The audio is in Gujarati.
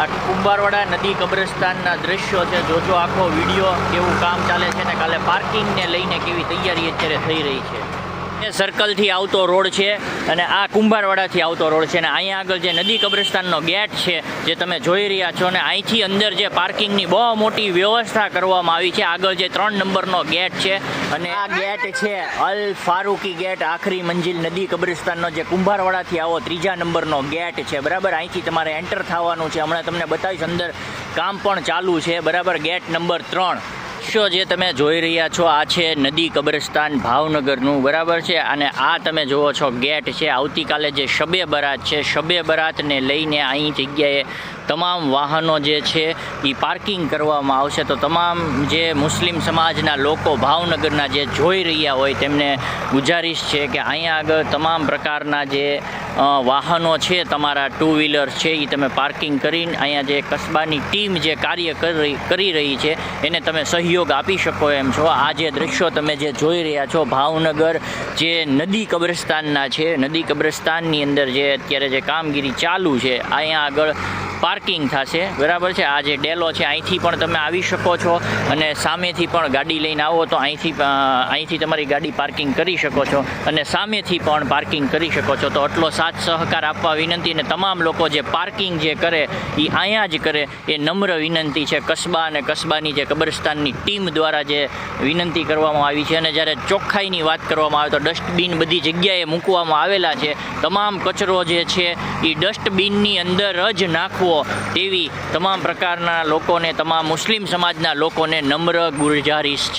આ કુંભારવાડા નદી કબ્રસ્તાનના દ્રશ્યો છે, જોજો આખો વિડીયો કેવું કામ ચાલે છે ને કાલે પાર્કિંગને લઈને કેવી તૈયારી અત્યારે થઈ રહી છે. એ સર્કલથી આવતો રોડ છે અને આ કુંભારવાડાથી આવતો રોડ છે અને અહીંયા આગળ જે નદી કબ્રસ્તાનનો ગેટ છે જે તમે જોઈ રહ્યા છો ને અહીંથી અંદર જે પાર્કિંગની બહુ મોટી વ્યવસ્થા કરવામાં આવી છે. આગળ જે 3 નંબરનો ગેટ છે અને આ ગેટ છે અલ ફારૂકી ગેટ, આખરી મંજિલ નદી કબ્રસ્તાનનો જે કુંભારવાડાથી આવો 3જા નંબરનો ગેટ છે. બરાબર, અહીંથી તમારે એન્ટર થવાનું છે. હમણાં તમને બતાવીશ, અંદર કામ પણ ચાલુ છે. બરાબર, ગેટ નંબર 3 જે તમે જોઈ રહ્યા છો આ છે નદી કબ્રસ્તાન ભાવનગરનું. બરાબર છે, અને આ તમે જુઓ છો ગેટ છે. આવતીકાલે જે શબે બરાત છે, શબે બરાતને લઈને અહીં જગ્યાએ તમામ વાહનો જે છે એ પાર્કિંગ કરવામાં આવશે. તો તમામ જે મુસ્લિમ સમાજના લોકો ભાવનગરના જે જોઈ રહ્યા હોય તેમને ગુજારિશ છે કે અહીંયા આગળ તમામ પ્રકારના જે વાહનો છે તમારા 2 વ્હીલર છે એ તમે પાર્કિંગ કરીને અહીંયા જે કસ્બાની ટીમ જે કાર્ય કરી રહી છે એને તમે સહયોગ આપી શકો એમ છો. આ જે દ્રશ્યો તમે જે જોઈ રહ્યા છો ભાવનગર જે નદી કબ્રસ્તાનના છે, નદી કબ્રસ્તાનની અંદર જે અત્યારે જે કામગીરી ચાલુ છે અહીંયા આગળ પાર્કિંગ થશે. બરાબર છે, આ જે ડેલો છે અહીંથી પણ તમે આવી શકો છો અને સામેથી પણ ગાડી લઈને આવો તો અહીંથી તમારી ગાડી પાર્કિંગ કરી શકો છો અને સામેથી પણ પાર્કિંગ કરી શકો છો. તો આટલો સાથ સહકાર આપવા વિનંતી. અને તમામ લોકો જે પાર્કિંગ જે કરે એ અહીંયા જ કરે એ નમ્ર વિનંતી છે. કસ્બા અને કસ્બાની જે કબ્રસ્તાનની ટીમ દ્વારા જે વિનંતી કરવામાં આવી છે. અને જ્યારે ચોખ્ખાઈની વાત કરવામાં આવે તો ડસ્ટબિન બધી જગ્યાએ મૂકવામાં આવેલા છે. તમામ કચરો જે છે એ ડસ્ટબિનની અંદર જ નાખવો તેવી તમામ પ્રકારના લોકોને, તમામ મુસ્લિમ સમાજના લોકોને નમ્ર ગુજારિશ છે.